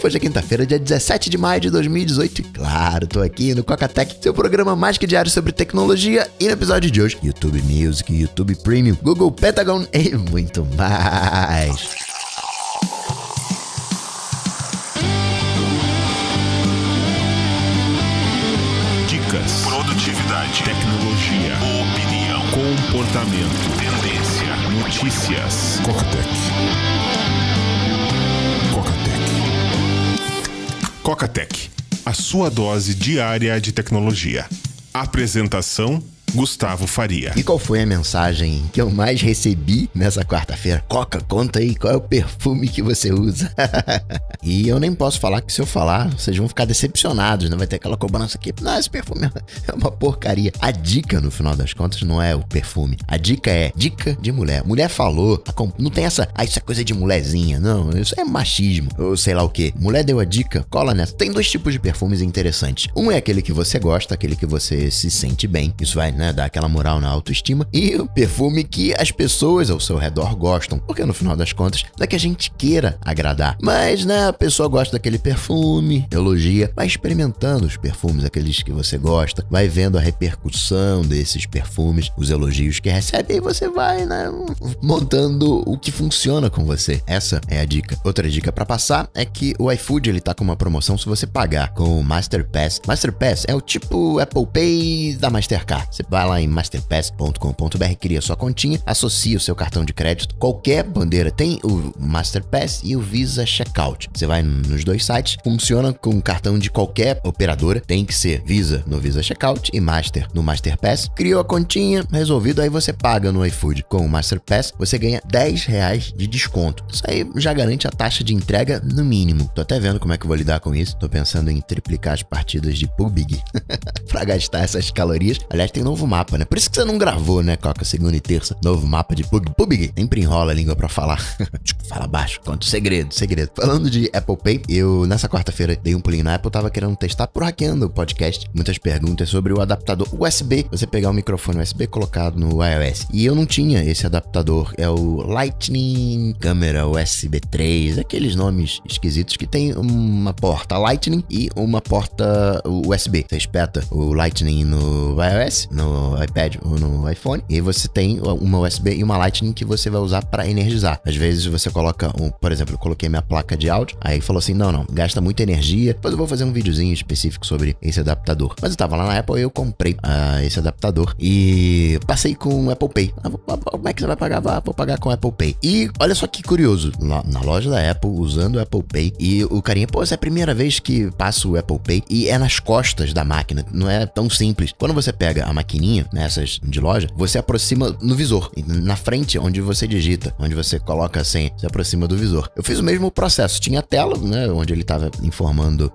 Hoje é quinta-feira, dia 17 de maio de 2018 e claro, tô aqui no Cocatec, seu programa mais que diário sobre tecnologia e no episódio de hoje, YouTube Music, YouTube Premium, Google Pentagon e muito mais. Dicas, produtividade, tecnologia, opinião, comportamento, tendência, notícias. Cocatec, a sua dose diária de tecnologia. Apresentação: Gustavo Faria. E qual foi a mensagem que eu mais recebi nessa quarta-feira? Coca, conta aí qual é o perfume que você usa. E eu nem posso falar que se eu falar, vocês vão ficar decepcionados, não vai ter aquela cobrança aqui. Não, esse perfume é uma porcaria. A dica, no final das contas, não é o perfume. A dica é dica de mulher. Mulher falou, não tem essa, isso é coisa de mulherzinha. Não, isso é machismo, ou sei lá o quê. Mulher deu a dica, cola nessa. Tem dois tipos de perfumes interessantes. Um é aquele que você gosta, aquele que você se sente bem. Isso vai, dar aquela moral na autoestima, e o perfume que as pessoas ao seu redor gostam, porque no final das contas não é que a gente queira agradar, mas a pessoa gosta daquele perfume, elogia, vai experimentando os perfumes, aqueles que você gosta, vai vendo a repercussão desses perfumes, os elogios que recebe, e você vai montando o que funciona com você. Essa é a dica. Outra dica pra passar é que o iFood ele tá com uma promoção se você pagar com o Master Pass. Master Pass é o tipo Apple Pay da Mastercard. Você vai lá em masterpass.com.br, cria sua continha, associa o seu cartão de crédito, qualquer bandeira tem o Master Pass e o Visa Checkout. Você vai nos dois sites, funciona com cartão de qualquer operadora, tem que ser Visa no Visa Checkout e Master no Master Pass. Criou a continha, resolvido, aí você paga no iFood. Com o Master Pass, você ganha R$10 de desconto. Isso aí já garante a taxa de entrega no mínimo. Tô até vendo como é que eu vou lidar com isso. Tô pensando em triplicar as partidas de PUBG pra gastar essas calorias. Aliás, tem novo mapa, né? Por isso que você não gravou, né, Coca? Segunda e terça. Novo mapa de PUBG. Sempre enrola a língua pra falar. Fala baixo. Conta o segredo. Falando de Apple Pay, eu nessa quarta-feira dei um pulinho na Apple, tava querendo testar por hackeando o podcast. Muitas perguntas sobre o adaptador USB. Você pegar o microfone USB colocado no iOS. E eu não tinha esse adaptador. É o Lightning Câmera USB 3. Aqueles nomes esquisitos que tem uma porta Lightning e uma porta USB. Você espeta o Lightning no iOS, no iPad ou no iPhone, e você tem uma USB e uma Lightning que você vai usar para energizar. Às vezes você coloca, por exemplo, eu coloquei minha placa de áudio, aí falou assim, não, gasta muita energia, depois eu vou fazer um videozinho específico sobre esse adaptador. Mas eu tava lá na Apple e eu comprei esse adaptador e passei com o Apple Pay. Como é que você vai pagar? Vou pagar com o Apple Pay. E olha só que curioso, na loja da Apple, usando o Apple Pay, e o carinha, essa é a primeira vez que passo o Apple Pay, e é nas costas da máquina, não é tão simples. Quando você pega a maquininha, nessas de loja, você aproxima no visor, na frente onde você digita, onde você coloca a senha, você aproxima do visor. Eu fiz o mesmo processo, tinha a tela, onde ele estava informando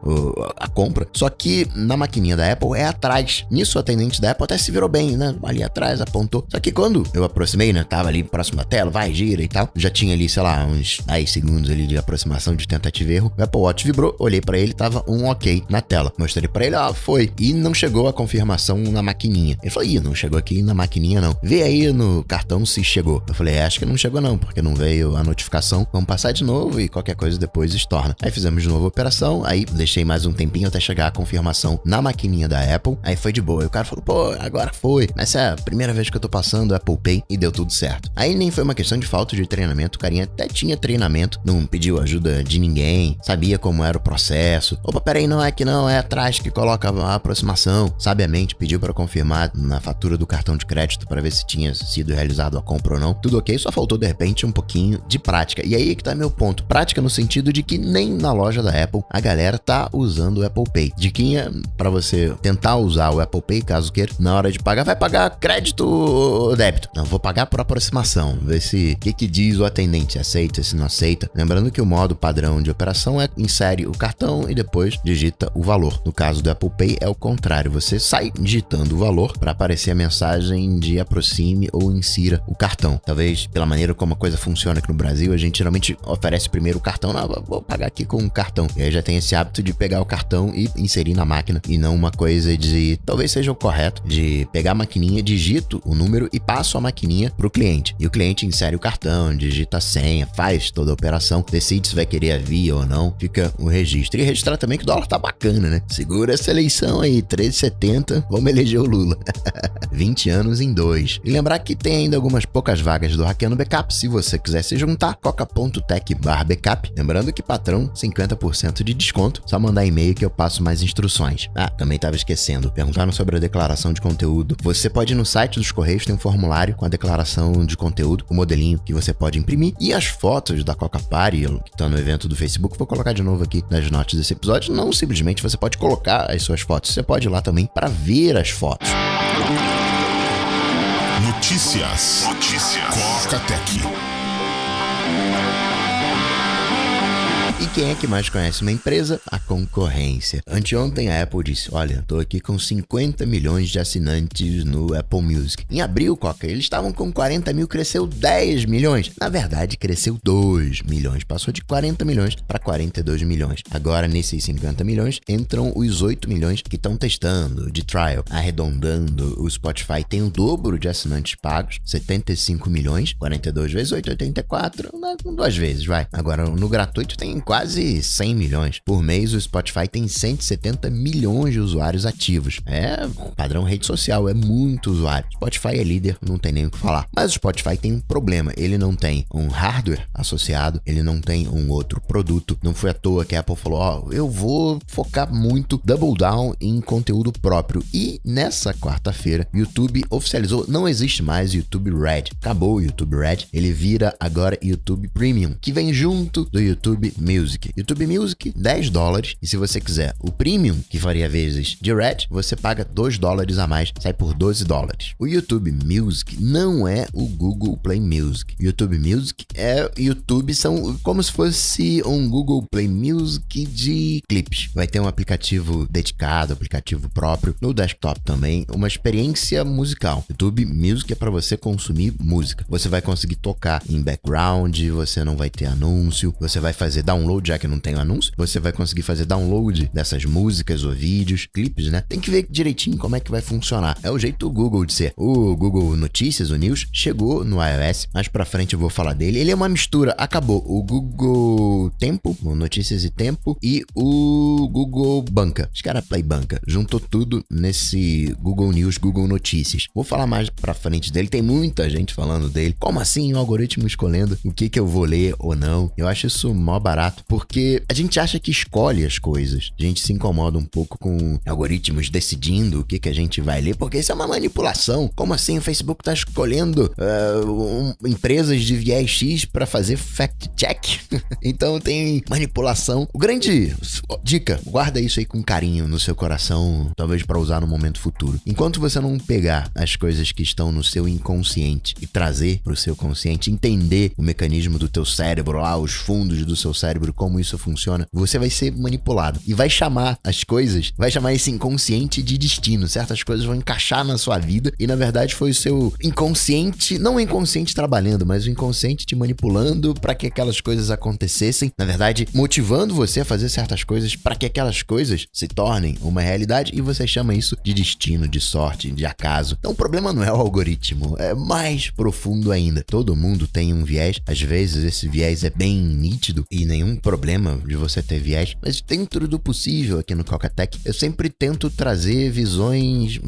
a compra, só que na maquininha da Apple é atrás. Nisso o atendente da Apple até se virou bem, ali atrás, apontou. Só que quando eu aproximei, tava ali próximo da tela, vai, gira e tal, já tinha ali, sei lá, uns 10 segundos ali de aproximação de tentativa e erro. O Apple Watch vibrou, olhei pra ele, tava um ok na tela. Mostrei pra ele, foi. E não chegou a confirmação na maquininha. Ele falou, não chegou aqui na maquininha não. Vê aí no cartão se chegou. Eu falei, acho que não chegou não, porque não veio a notificação. Vamos passar de novo e qualquer coisa depois estorna. Aí fizemos de novo a operação, aí deixei mais um tempinho até chegar a confirmação na maquininha da Apple. Aí foi de boa. Aí o cara falou, agora foi. Essa é a primeira vez que eu tô passando o Apple Pay e deu tudo certo. Aí nem foi uma questão de falta de treinamento. O carinha até tinha treinamento, não pediu ajuda de ninguém, sabia como era o processo. Opa, peraí, não é que não, é atrás que coloca a aproximação. Sabiamente pediu para confirmar na fatura do cartão de crédito para ver se tinha sido realizado a compra ou não. Tudo ok, só faltou de repente um pouquinho de prática. E aí que tá meu ponto. Prática no sentido de que nem na loja da Apple a galera tá usando o Apple Pay. Diquinha para você tentar usar o Apple Pay, caso queira, na hora de pagar, vai pagar crédito ou débito? Não, vou pagar por aproximação. Ver se o que diz o atendente, aceita, se não aceita. Lembrando que o modo padrão de operação é insere o cartão e depois digita o valor. No caso do Apple Pay é o contrário, você sai digitando o valor para para aparecer a mensagem de aproxime ou insira o cartão. Talvez pela maneira como a coisa funciona aqui no Brasil, a gente geralmente oferece primeiro o cartão. Não, vou pagar aqui com um cartão. E aí já tem esse hábito de pegar o cartão e inserir na máquina, e não uma coisa de, talvez seja o correto, de pegar a maquininha, digito o número e passo a maquininha pro cliente. E o cliente insere o cartão, digita a senha, faz toda a operação, decide se vai querer a via ou não, fica o registro. E registrar também que o dólar tá bacana, né? Segura essa eleição aí, 13,70, vamos eleger o Lula. 20 anos em 2. E lembrar que tem ainda algumas poucas vagas do Hackeando Backup, se você quiser se juntar, coca.tech/backup. Lembrando que patrão, 50% de desconto, só mandar e-mail que eu passo mais instruções. Ah, também estava esquecendo, perguntaram sobre a declaração de conteúdo. Você pode ir no site dos Correios, tem um formulário com a declaração de conteúdo, o modelinho que você pode imprimir, e as fotos da Coca Party, que estão no evento do Facebook, vou colocar de novo aqui nas notas desse episódio. Não simplesmente você pode colocar as suas fotos, você pode ir lá também para ver as fotos. Notícias. Coca Tech. E quem é que mais conhece uma empresa? A concorrência. Anteontem a Apple disse, olha, tô aqui com 50 milhões de assinantes no Apple Music. Em abril, Coca, eles estavam com 40 mil, cresceu 10 milhões. Na verdade, cresceu 2 milhões. Passou de 40 milhões para 42 milhões. Agora, nesses 50 milhões, entram os 8 milhões que estão testando, de trial. Arredondando, o Spotify tem o dobro de assinantes pagos, 75 milhões, 42 vezes 8, 84, duas vezes, vai. Agora, no gratuito tem quase 100 milhões. Por mês, o Spotify tem 170 milhões de usuários ativos. É padrão rede social, é muito usuário. Spotify é líder, não tem nem o que falar. Mas o Spotify tem um problema, ele não tem um hardware associado, ele não tem um outro produto. Não foi à toa que a Apple falou, eu vou focar muito, double down em conteúdo próprio. E nessa quarta-feira, YouTube oficializou, não existe mais YouTube Red. Acabou o YouTube Red, ele vira agora YouTube Premium, que vem junto do YouTube Music. YouTube Music, $10. E se você quiser o Premium, que faria vezes de Red, você paga $2 a mais, sai por $12. O YouTube Music não é o Google Play Music. YouTube Music é YouTube, são como se fosse um Google Play Music de clipes. Vai ter um aplicativo dedicado, aplicativo próprio, no desktop também, uma experiência musical. YouTube Music é para você consumir música. Você vai conseguir tocar em background, você não vai ter anúncio, você vai fazer download, já que não tem anúncio, você vai conseguir fazer download dessas músicas ou vídeos, clipes, né? Tem que ver direitinho como é que vai funcionar. É o jeito do Google de ser. O Google Notícias, o News, chegou no iOS, mais pra frente eu vou falar dele. Ele é uma mistura, acabou o Google Tempo, o Notícias e Tempo, e o Google Banca. Os caras Play Banca. Juntou tudo nesse Google News, Google Notícias. Vou falar mais pra frente dele, tem muita gente falando dele. Como assim o algoritmo escolhendo o que eu vou ler ou não? Eu acho isso mó barato, porque a gente acha que escolhe as coisas. A gente se incomoda um pouco com algoritmos decidindo o que a gente vai ler, porque isso é uma manipulação. Como assim o Facebook tá escolhendo empresas de viés X para fazer fact-check? Então tem manipulação. O grande dica, guarda isso aí com carinho no seu coração, talvez para usar no momento futuro. Enquanto você não pegar as coisas que estão no seu inconsciente e trazer pro seu consciente, entender o mecanismo do teu cérebro lá, os fundos do seu cérebro, como isso funciona, você vai ser manipulado e vai chamar as coisas, vai chamar esse inconsciente de destino. Certas coisas vão encaixar na sua vida e na verdade foi o seu inconsciente, não o inconsciente trabalhando, mas o inconsciente te manipulando para que aquelas coisas acontecessem, na verdade motivando você a fazer certas coisas para que aquelas coisas se tornem uma realidade, e você chama isso de destino, de sorte, de acaso. Então o problema não é o algoritmo, é mais profundo ainda. Todo mundo tem um viés, às vezes esse viés é bem nítido e nenhum problema de você ter viés, mas dentro do possível aqui no Coca Tech, eu sempre tento trazer visões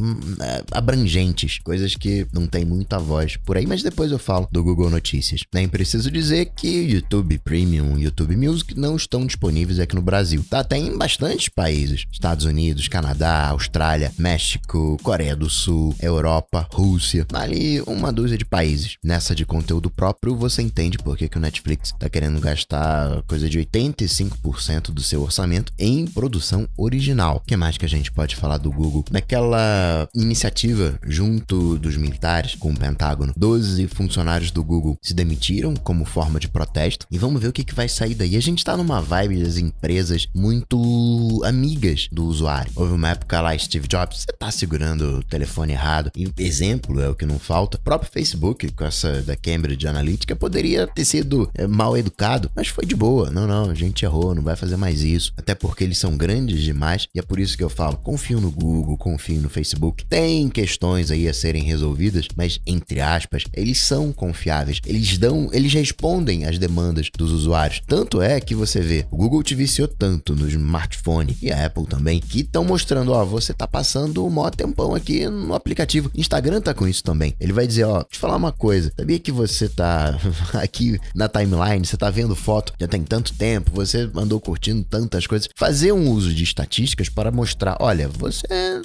abrangentes, coisas que não tem muita voz por aí, mas depois eu falo do Google Notícias. Nem preciso dizer que YouTube Premium e YouTube Music não estão disponíveis aqui no Brasil. Tá, tem em bastantes países, Estados Unidos, Canadá, Austrália, México, Coreia do Sul, Europa, Rússia, ali uma dúzia de países. Nessa de conteúdo próprio, você entende por que o Netflix tá querendo gastar coisa de 85% do seu orçamento em produção original. O que mais que a gente pode falar do Google? Naquela iniciativa junto dos militares com o Pentágono, 12 funcionários do Google se demitiram como forma de protesto e vamos ver o que vai sair daí. A gente tá numa vibe das empresas muito amigas do usuário. Houve uma época lá, Steve Jobs, você tá segurando o telefone errado, e exemplo é o que não falta. O próprio Facebook, com essa da Cambridge Analytica, poderia ter sido mal educado, mas foi de boa. Não, a gente errou, não vai fazer mais isso. Até porque eles são grandes demais e é por isso que eu falo, confio no Google, confio no Facebook. Tem questões aí a serem resolvidas, mas entre aspas, eles são confiáveis. Eles respondem às demandas dos usuários. Tanto é que você vê, o Google te viciou tanto no smartphone e a Apple também, que estão mostrando, você tá passando um maior tempão aqui no aplicativo. Instagram tá com isso também. Ele vai dizer, te falar uma coisa, sabia que você tá aqui na timeline, você tá vendo foto já tem tanto tempo, você andou curtindo tantas coisas. Fazer um uso de estatísticas para mostrar, olha,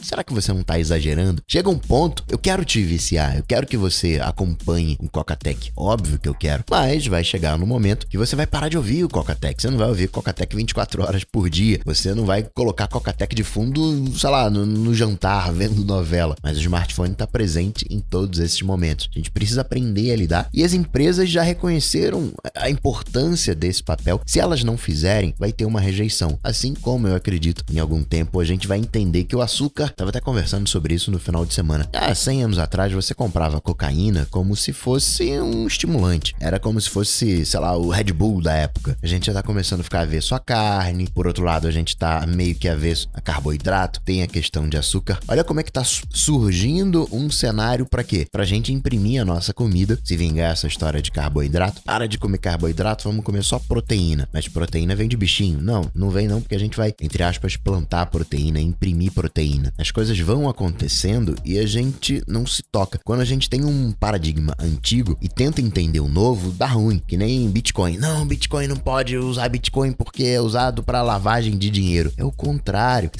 será que você não tá exagerando? Chega um ponto, eu quero te viciar, eu quero que você acompanhe o Cocatec. Óbvio que eu quero, mas vai chegar no momento que você vai parar de ouvir o Cocatec. Você não vai ouvir Cocatec 24 horas por dia. Você não vai colocar Cocatec de fundo, sei lá, no jantar, vendo novela. Mas o smartphone tá presente em todos esses momentos. A gente precisa aprender a lidar e as empresas já reconheceram a importância desse papel. Se elas não fizerem, vai ter uma rejeição. Assim como eu acredito, em algum tempo a gente vai entender que o açúcar, tava até conversando sobre isso no final de semana. 100 anos atrás você comprava cocaína como se fosse um estimulante. Era como se fosse, sei lá, o Red Bull da época. A gente já tá começando a ficar avesso à carne. Por outro lado, a gente tá meio que avesso a carboidrato. Tem a questão de açúcar. Olha como é que tá surgindo um cenário pra quê? Pra gente imprimir a nossa comida, se vingar essa história de carboidrato. Para de comer carboidrato, vamos comer só proteína. Mas proteína vem de bichinho. Não vem não, porque a gente vai, entre aspas, plantar proteína, imprimir proteína. As coisas vão acontecendo e a gente não se toca. Quando a gente tem um paradigma antigo e tenta entender o novo, dá ruim. Que nem Bitcoin. Não, Bitcoin não pode usar Bitcoin porque é usado para lavagem de dinheiro. É o contrário.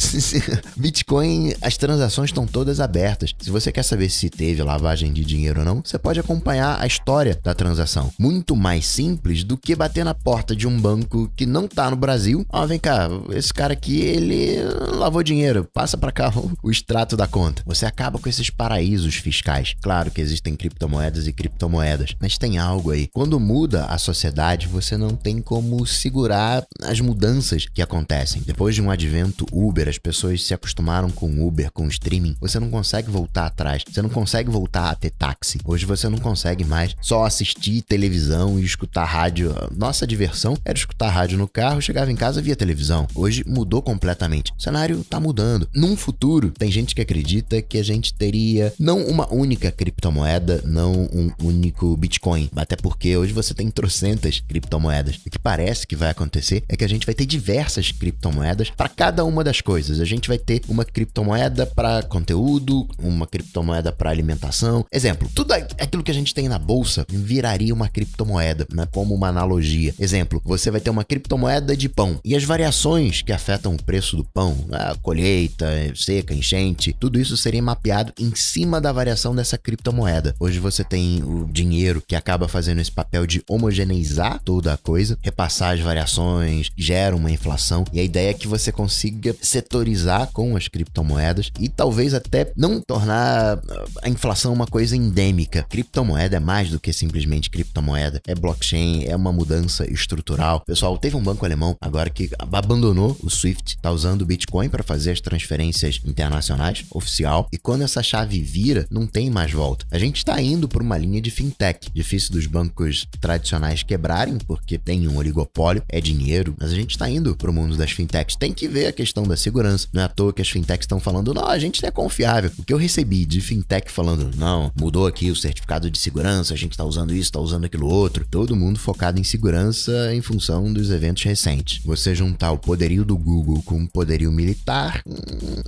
Bitcoin, as transações estão todas abertas. Se você quer saber se teve lavagem de dinheiro ou não, você pode acompanhar a história da transação. Muito mais simples do que bater na porta de um banco que não tá no Brasil. Vem cá, esse cara aqui, ele lavou dinheiro. Passa pra cá o extrato da conta. Você acaba com esses paraísos fiscais. Claro que existem criptomoedas e criptomoedas, mas tem algo aí. Quando muda a sociedade, você não tem como segurar as mudanças que acontecem. Depois de um advento Uber, as pessoas se acostumaram com Uber, com streaming. Você não consegue voltar atrás. Você não consegue voltar a ter táxi. Hoje você não consegue mais só assistir televisão e escutar rádio. Nossa diversão era escutar rádio no carro, chegava em casa, via televisão. Hoje mudou completamente. O cenário tá mudando. Num futuro, tem gente que acredita que a gente teria não uma única criptomoeda, não um único Bitcoin. Até porque hoje você tem trocentas criptomoedas. O que parece que vai acontecer é que a gente vai ter diversas criptomoedas para cada uma das coisas. A gente vai ter uma criptomoeda para conteúdo, uma criptomoeda para alimentação. Exemplo, tudo aquilo que a gente tem na bolsa viraria uma criptomoeda, né? Como uma analogia. Exemplo, você vai ter uma criptomoeda de pão e as variações que afetam o preço do pão, a colheita, seca, enchente, tudo isso seria mapeado em cima da variação dessa criptomoeda. Hoje você tem o dinheiro que acaba fazendo esse papel de homogeneizar toda a coisa, repassar as variações, gera uma inflação e a ideia é que você consiga setorizar com as criptomoedas e talvez até não tornar a inflação uma coisa endêmica. Criptomoeda é mais do que simplesmente criptomoeda, é blockchain, é uma mudança estrutural. Pessoal, teve um banco alemão agora que abandonou o Swift, tá usando o Bitcoin para fazer as transferências internacionais, oficial, e quando essa chave vira, não tem mais volta. A gente está indo por uma linha de fintech. Difícil dos bancos tradicionais quebrarem, porque tem um oligopólio, é dinheiro, mas a gente está indo pro mundo das fintechs. Tem que ver a questão da segurança. Não é à toa que as fintechs estão falando, não, a gente é confiável. O que eu recebi de fintech falando, não, mudou aqui o certificado de segurança, a gente está usando isso, está usando aquilo outro. Todo mundo focado em segurança em função dos eventos recentes. Você juntar o poderio do Google com o poderio militar,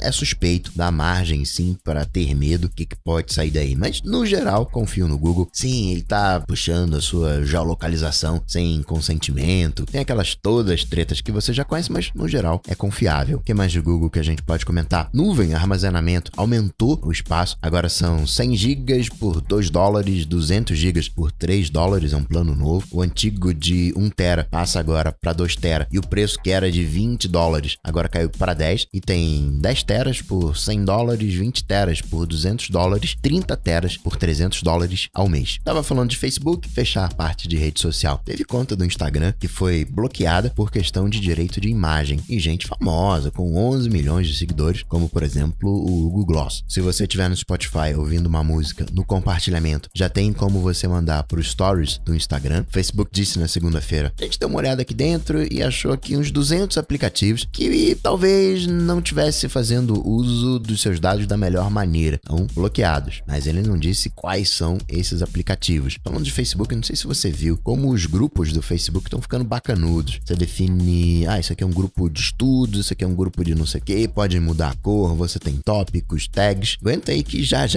é suspeito. Dá margem, sim, para ter medo. O que pode sair daí? Mas, no geral, confio no Google. Sim, ele tá puxando a sua geolocalização sem consentimento. Tem aquelas todas tretas que você já conhece, mas, no geral, é confiável. O que mais de Google que a gente pode comentar? Nuvem, armazenamento, aumentou o espaço. Agora são 100 GB por $2, 200 GB por $3, é um plano novo. O antigo de 1 TB passa agora para 2 TB e o preço que era de $20 agora caiu para 10 e tem 10 TB por $100, 20 TB por $200, 30 TB por $300 ao mês. Tava falando de Facebook, fechar a parte de rede social. Teve conta do Instagram que foi bloqueada por questão de direito de imagem e gente famosa com 11 milhões de seguidores, como por exemplo o Hugo Gloss. Se você estiver no Spotify ouvindo uma música, no compartilhamento já tem como você mandar para os stories do Instagram. O Facebook disse na segunda-feira, a gente deu uma olhada aqui dentro e achou aqui uns 200 aplicativos que talvez não tivesse fazendo uso dos seus dados da melhor maneira, então bloqueados, mas ele não disse quais são esses aplicativos. Falando de Facebook, eu não sei se você viu como os grupos do Facebook estão ficando bacanudos. Você define, isso aqui é um grupo de estudos, isso aqui é um grupo de não sei o que, pode mudar a cor, você tem tópicos, tags. Aguenta aí que já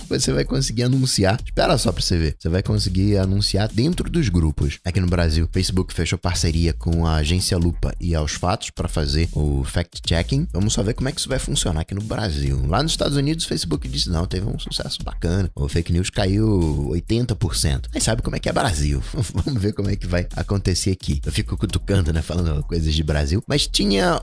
você vai conseguir anunciar. Espera só pra você ver. Você vai conseguir anunciar dentro dos grupos. Aqui no Brasil, o Facebook fechou parceria com a agência Lupa e Aos Fatos para fazer o fact-checking. Vamos só ver como é que isso vai funcionar aqui no Brasil. Lá nos Estados Unidos, o Facebook disse, não, teve um sucesso bacana. O fake news caiu 80%. Aí sabe como é que é Brasil. Vamos ver como é que vai acontecer aqui. Eu fico cutucando, né, falando coisas de Brasil. Mas tinha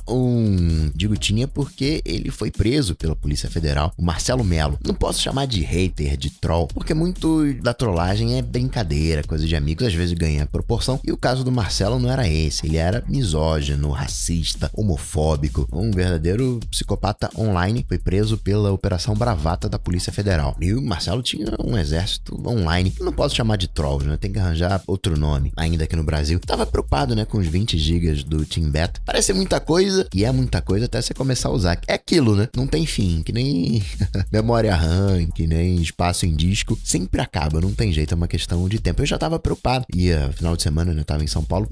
tinha porque ele foi preso pela Polícia Federal, o Marcelo Melo. Não posso chamar de hater, de troll, porque muito da trollagem é brincadeira, coisa de amigos, às vezes ganha proporção. E o caso do Marcelo não era esse. Ele era misógino, racista, homofóbico, um verdadeiro psicopata online. Foi preso pela Operação Bravata da Polícia Federal. E o Marcelo tinha um exército online. Não posso chamar de trolls, né? Tem que arranjar outro nome. Ainda aqui no Brasil. Tava preocupado, né, com os 20 GB do Team Beta. Parece muita coisa, e é muita coisa até você começar a usar. É aquilo, né? Não tem fim, que nem memória RAM, que nem espaço em disco. Sempre acaba, não tem jeito, é uma questão de tempo. Eu já tava preocupado. Final de semana, né? Tava em São Paulo.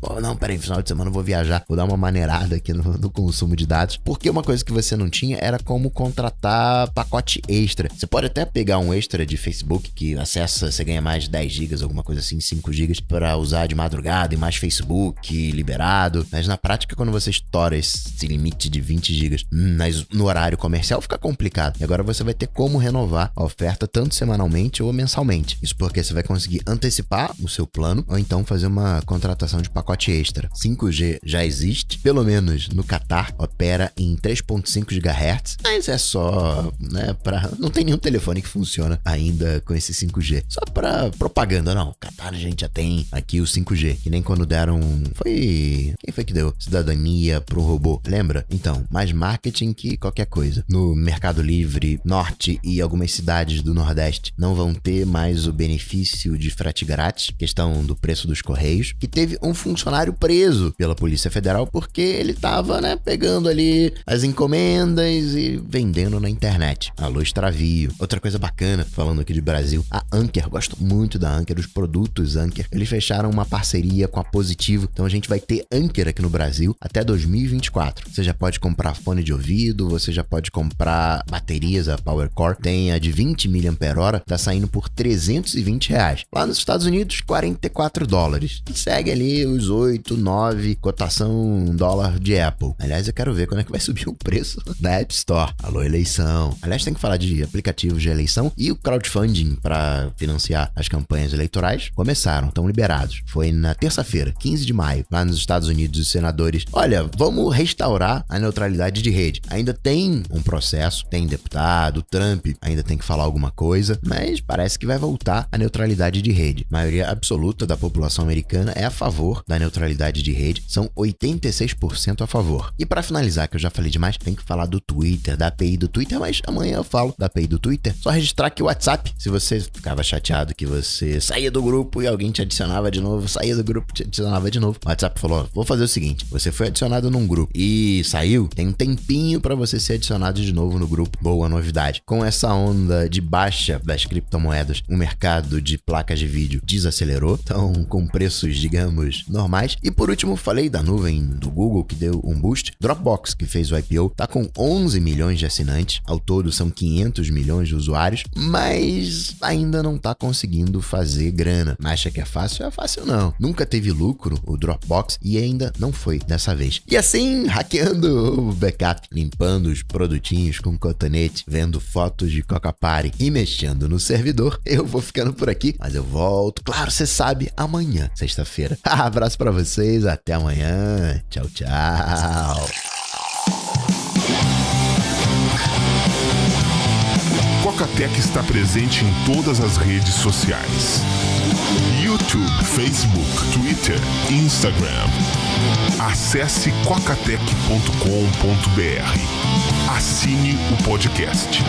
Final de semana eu vou viajar. Vou dar uma maneirada aqui no consumo de dados. Porque uma coisa que você não tinha era como contratar pacote extra. Você pode até pegar um extra de Facebook que acessa, você ganha mais de 10 GB, alguma coisa assim, 5 GB para usar de madrugada e mais Facebook liberado. Mas na prática, quando você estoura esse limite de 20 GB no horário comercial, fica complicado. E agora você vai ter como renovar a oferta tanto semanalmente ou mensalmente. Isso porque você vai conseguir antecipar o seu plano ou então fazer uma contratação de pacote extra. 5G já existe, pelo menos no Catar, opera em 3.5 GHz, mas é só, né, não tem nenhum telefone que funciona ainda com esse 5G. Só pra propaganda, não. Catar a gente já tem aqui o 5G, que nem quando deram... Quem foi que deu cidadania pro robô? Lembra? Então, mais marketing que qualquer coisa. No Mercado Livre Norte e algumas cidades do Nordeste não vão ter mais o benefício de frete grátis, questão do preço dos correios, que teve um funcionário preso pela Polícia Federal porque ele tava, né, pegando ali as encomendas e vendendo na internet. Alô, extravio. Outra coisa bacana, falando aqui de Brasil, a Anker, gosto muito da Anker, os produtos Anker, eles fecharam uma parceria com a Positivo, então a gente vai ter Anker aqui no Brasil até 2024. Você já pode comprar fone de ouvido, você já pode comprar baterias, a PowerCore, tem a de 20 mAh, tá saindo por R$320. Lá nos Estados Unidos, $44. Segue ali os 8, 9, cotação dólar de Apple. Aliás, eu quero ver quando é que vai subir o preço da App Store. Alô, eleição. Aliás, tem que falar de aplicativos de eleição e o crowdfunding para financiar as campanhas eleitorais começaram, estão liberados. Foi na terça-feira, 15 de maio, lá nos Estados Unidos, os senadores, olha, vamos restaurar a neutralidade de rede. Ainda tem um processo, tem deputado, Trump ainda tem que falar alguma coisa, mas parece que vai voltar a neutralidade de rede. A maioria absoluta da população americana é a favor da neutralidade de rede, são 86% a favor. E para finalizar, que eu já falei demais, tem que falar do Twitter, da API do Twitter, mas amanhã eu falo da API do Twitter. Só registrar aqui o WhatsApp, se você ficava chateado que você saía do grupo e alguém te adicionava de novo, saía do grupo e te adicionava de novo. O WhatsApp falou, vou fazer o seguinte, você foi adicionado num grupo e saiu, tem um tempinho para você ser adicionado de novo no grupo. Boa novidade. Com essa onda de baixa das criptomoedas, o mercado de placas de vídeo desacelerou, então com preços, digamos, normais. E por último, falei da nuvem do Google que deu um boost. Dropbox, que fez o IPO, tá com 11 milhões de assinantes, ao todo são 500 milhões de usuários, mas ainda não tá conseguindo fazer grana. Acha que é fácil? É fácil não. Nunca teve lucro o Dropbox e ainda não foi dessa vez. E assim, hackeando o backup, limpando os produtinhos com cotonete, vendo fotos de Coca Party e mexendo no servidor, eu vou ficando por aqui, mas eu volto, claro, você sabe, amanhã, sexta-feira. Abraço pra você. vocês. Até amanhã. Tchau, tchau. Coca-Tech está presente em todas as redes sociais: YouTube, Facebook, Twitter, Instagram. Acesse cocatec.com.br. Assine o podcast.